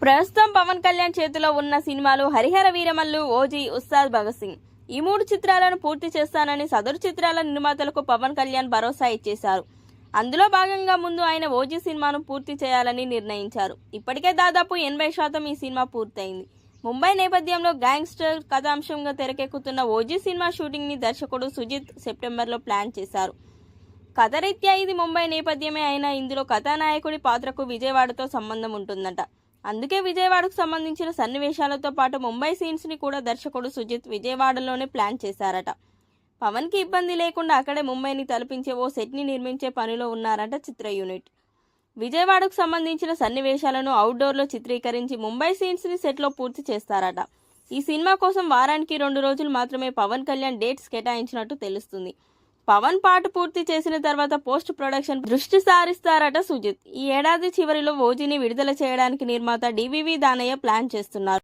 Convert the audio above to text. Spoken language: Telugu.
ప్రస్తుతం పవన్ కళ్యాణ్ చేతిలో ఉన్న సినిమాలు హరిహర వీరమల్లు, ఓజీ, ఉస్తాద్ భగత్ సింగ్. ఈ 3 చిత్రాలను పూర్తి చేస్తానని సదరు చిత్రాల నిర్మాతలకు పవన్ కళ్యాణ్ భరోసా ఇచ్చేశారు. అందులో భాగంగా ముందు ఆయన ఓజీ సినిమాను పూర్తి చేయాలని నిర్ణయించారు. ఇప్పటికే దాదాపు 80% ఈ సినిమా పూర్తయింది. ముంబై నేపథ్యంలో గ్యాంగ్స్టర్ కథాంశంగా తెరకెక్కుతున్న ఓజీ సినిమా షూటింగ్ ని దర్శకుడు సుజిత్ సెప్టెంబర్లో ప్లాన్ చేశారు. కథరీత్యా ఇది ముంబై నేపథ్యమే అయినా ఇందులో కథానాయకుడి పాత్రకు విజయవాడతో సంబంధం ఉంటుందట. అందుకే విజయవాడకు సంబంధించిన సన్నివేశాలతో పాటు ముంబై సీన్స్ ని కూడా దర్శకుడు సుజిత్ విజయవాడలోనే ప్లాన్ చేశారట. పవన్ కి ఇబ్బంది లేకుండా అక్కడే ముంబైని తలపించే ఓ సెట్ ని నిర్మించే పనిలో ఉన్నారట చిత్ర యూనిట్. విజయవాడకు సంబంధించిన సన్నివేశాలను అవుట్డోర్లో చిత్రీకరించి ముంబై సీన్స్ ని సెట్లో పూర్తి చేస్తారట. ఈ సినిమా కోసం వారానికి 2 రోజులు మాత్రమే పవన్ కళ్యాణ్ డేట్స్ కేటాయించినట్టు తెలుస్తుంది. పవన్ పాట పూర్తి చేసిన తర్వాత పోస్ట్ ప్రొడక్షన్ దృష్టి సారిస్తారట సుజిత్. ఈ ఏడాది చివరిలో ఓజీని విడుదల చేయడానికి నిర్మాత డివివి దానయ్య ప్లాన్ చేస్తున్నారు.